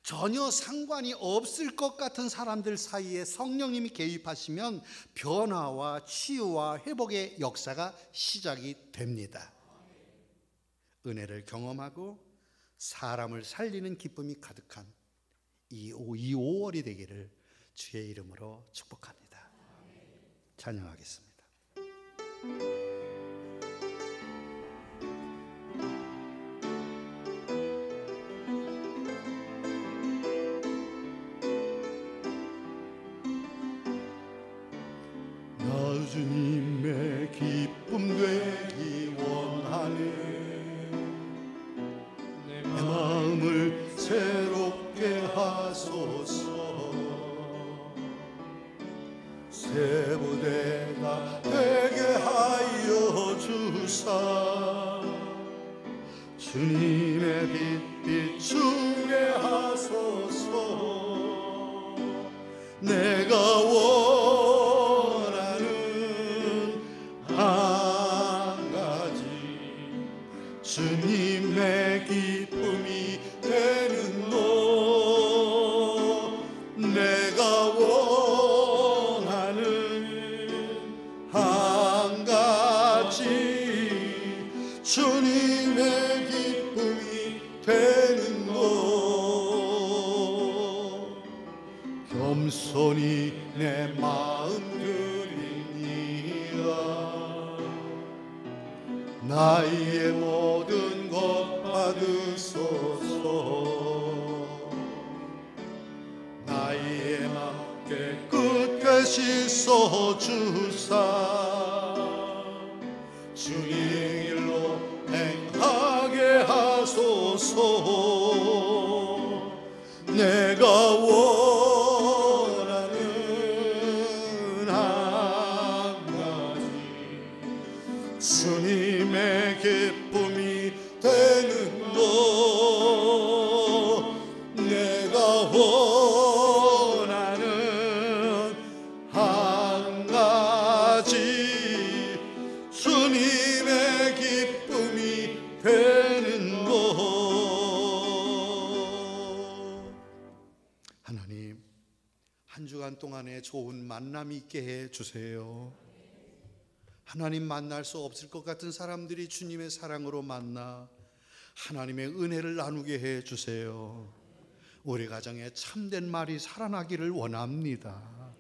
Speaker 4: 전혀 상관이 없을 것 같은 사람들 사이에 성령님이 개입하시면 변화와 치유와 회복의 역사가 시작이 됩니다. 은혜를 경험하고 사람을 살리는 기쁨이 가득한 이 5월이 되기를 주의 이름으로 축복합니다. 찬양하겠습니다.
Speaker 2: 나 주님의 기쁨 되기 원하네. 내 마음을 새롭게 하소서. 새 부대가 되게 하여 주사. 주님의 빛 비추게 하소서. 내가 원하는 한 가지 주님의 기쁨이 되는 것. 내가 원하는 한 가지 주님의 기쁨이 되는 것. 손이 내 마음 드립니다. 나의 모든 것 받으소서. 나의 맘 깨끗이 씻어주사 주님 길로 행하게 하소서. 내가 원하는 한 가지 주님의 기쁨이 되는 것. 내가 원하는 한 가지 주님의 기쁨이 되는 것.
Speaker 4: 하나님, 한 주간 동안에 좋은 만남이 있게 해 주세요. 하나님, 만날 수 없을 것 같은 사람들이 주님의 사랑으로 만나 하나님의 은혜를 나누게 해 주세요. 우리 가정에 참된 말이 살아나기를 원합니다.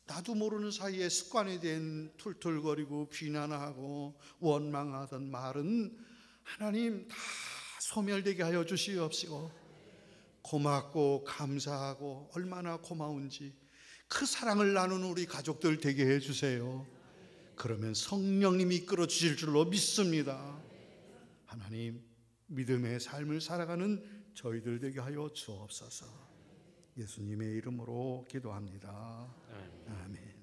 Speaker 4: 나도 모르는 사이에 습관이 된 툴툴거리고 비난하고 원망하던 말은 하나님 다 소멸되게 하여 주시옵시고, 고맙고 감사하고 얼마나 고마운지 그 사랑을 나누는 우리 가족들 되게 해주세요. 그러면 성령님이 이끌어 주실 줄로 믿습니다. 하나님, 믿음의 삶을 살아가는 저희들 되게 하여 주옵소서. 예수님의 이름으로 기도합니다. 아멘.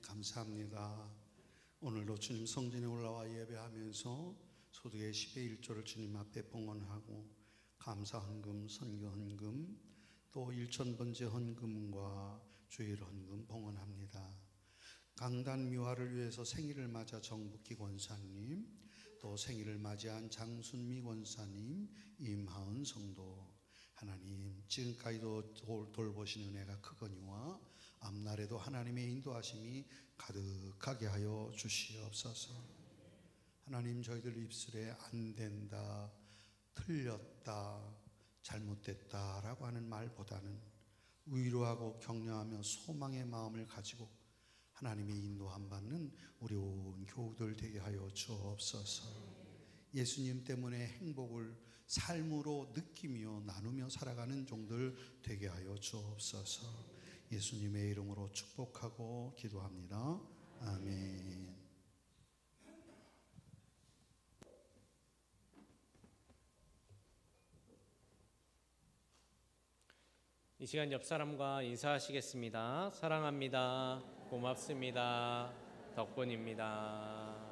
Speaker 4: 감사합니다. 오늘도 주님 성전에 올라와 예배하면서 소득의 10의 1조를 주님 앞에 봉헌하고 감사 헌금, 선교 헌금, 또 1,000번째 헌금과 주일 헌금 봉헌합니다. 강단 미화를 위해서 생일을 맞아 정복기 권사님, 또 생일을 맞이한 장순미 권사님, 임하은 성도, 하나님 지금까지도 돌보신 은혜가 크거니와 앞날에도 하나님의 인도하심이 가득하게 하여 주시옵소서. 하나님, 저희들 입술에 안 된다, 틀렸다, 잘못됐다라고 하는 말보다는 위로하고 격려하며 소망의 마음을 가지고 하나님의 인도함 받는 우리 온 교우들 되게 하여 주옵소서. 예수님 때문에 행복을 삶으로 느끼며 나누며 살아가는 종들 되게 하여 주옵소서. 예수님의 이름으로 축복하고 기도합니다. 아멘.
Speaker 1: 이 시간 옆 사람과 인사하시겠습니다. 사랑합니다. 고맙습니다. 덕분입니다.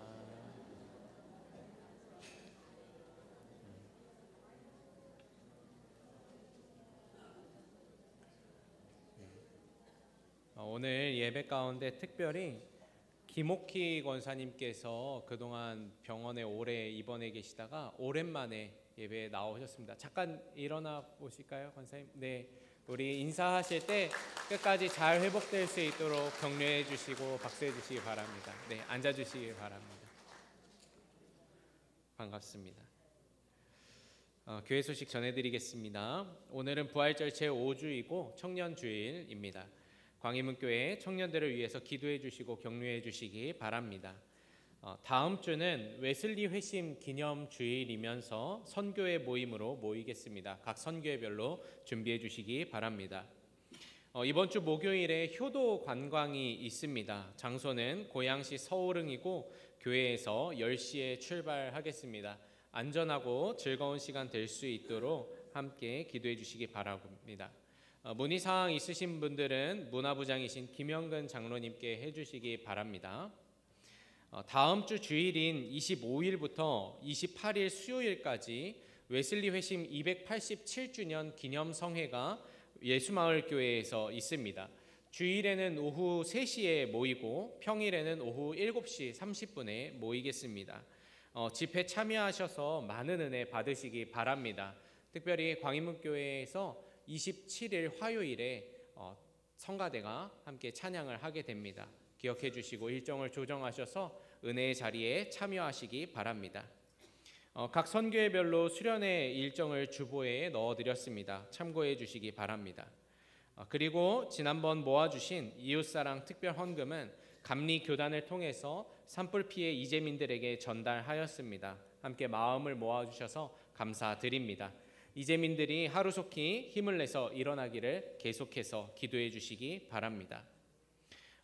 Speaker 1: 오늘 예배 가운데 특별히 김옥희 권사님께서 그동안 병원에 오래 입원해 계시다가 오랜만에 예배에 나오셨습니다. 잠깐 일어나 보실까요, 권사님? 네, 우리 인사하실 때 끝까지 잘 회복될 수 있도록 격려해 주시고 박수해 주시기 바랍니다. 네, 앉아 주시기 바랍니다. 반갑습니다. 교회 소식 전해드리겠습니다. 오늘은 부활절 제5주이고 청년주일입니다. 광희문교회 청년들을 위해서 기도해 주시고 격려해 주시기 바랍니다. 다음 주는 웨슬리 회심 기념 주일이면서 선교회 모임으로 모이겠습니다. 각 선교회별로 준비해 주시기 바랍니다. 이번 주 목요일에 효도 관광이 있습니다. 장소는 고양시 서울흥이고 교회에서 10시에 출발하겠습니다. 안전하고 즐거운 시간 될 수 있도록 함께 기도해 주시기 바랍니다. 문의사항 있으신 분들은 문화부장이신 김영근 장로님께 해주시기 바랍니다. 다음 주 주일인 25일부터 28일 수요일까지 웨슬리 회심 287주년 기념성회가 예수마을교회에서 있습니다. 주일에는 오후 3시에 모이고 평일에는 오후 7시 30분에 모이겠습니다. 집회 참여하셔서 많은 은혜 받으시기 바랍니다. 특별히 광인문교회에서 27일 화요일에 성가대가 함께 찬양을 하게 됩니다. 기억해 주시고 일정을 조정하셔서 은혜의 자리에 참여하시기 바랍니다. 각 선교회별로 수련회 일정을 주보에 넣어드렸습니다. 참고해 주시기 바랍니다. 그리고 지난번 모아주신 이웃사랑 특별 헌금은 감리교단을 통해서 산불 피해 이재민들에게 전달하였습니다. 함께 마음을 모아주셔서 감사드립니다. 이재민들이 하루속히 힘을 내서 일어나기를 계속해서 기도해 주시기 바랍니다.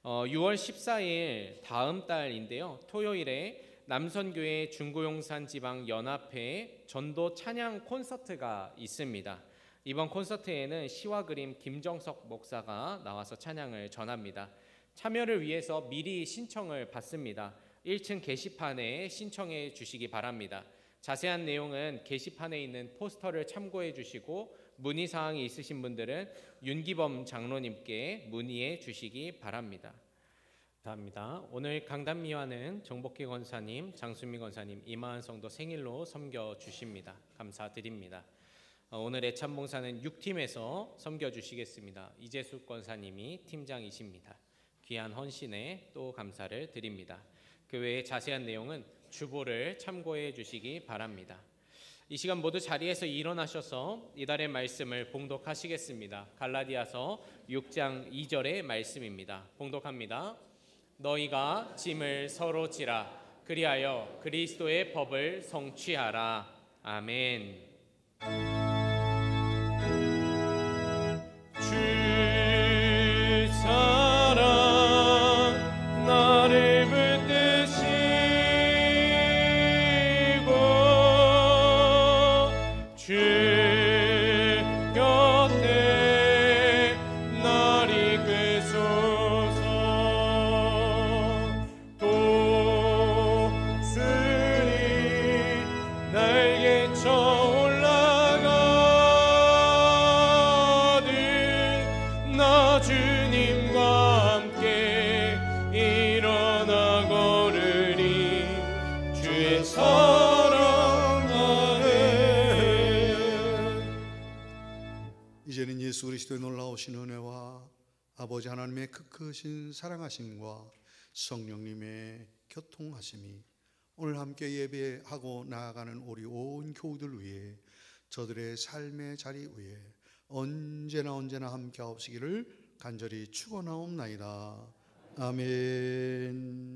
Speaker 1: 6월 14일 다음 달인데요. 토요일에 남선교회 중구용산 지방 연합회 전도 찬양 콘서트가 있습니다. 이번 콘서트에는 시와 그림 김정석 목사가 나와서 찬양을 전합니다. 참여를 위해서 미리 신청을 받습니다. 1층 게시판에 신청해 주시기 바랍니다. 자세한 내용은 게시판에 있는 포스터를 참고해 주시고 문의사항이 있으신 분들은 윤기범 장로님께 문의해 주시기 바랍니다. 감사합니다. 오늘 강단미화는 정복희 권사님, 장수미 권사님, 이마은 성도 생일로 섬겨주십니다. 감사드립니다. 오늘 애참봉사는 6팀에서 섬겨주시겠습니다. 이재숙 권사님이 팀장이십니다. 귀한 헌신에 또 감사를 드립니다. 그 외에 자세한 내용은 주보를 참고해 주시기 바랍니다. 이 시간 모두 자리에서 일어나셔서 이달의 말씀을 봉독하시겠습니다. 갈라디아서 6장 2절의 말씀입니다. 봉독합니다. 너희가 짐을 서로 지라 그리하여 그리스도의 법을 성취하라. 아멘.
Speaker 2: 주 사랑 나를 붙드시고 주 곁에 날 이끄소서. 도순이 날개쳐 나 주님과 함께 일어나 걸으리. 주의 사랑 안에.
Speaker 4: 이제는 예수 그리스도의 놀라우신 은혜와 아버지 하나님의 크크신 사랑하심과 성령님의 교통하심이 오늘 함께 예배하고 나아가는 우리 온 교우들 위해 저들의 삶의 자리 위에 언제나 함께 하옵시기를 간절히 축원하옵나이다. 아멘.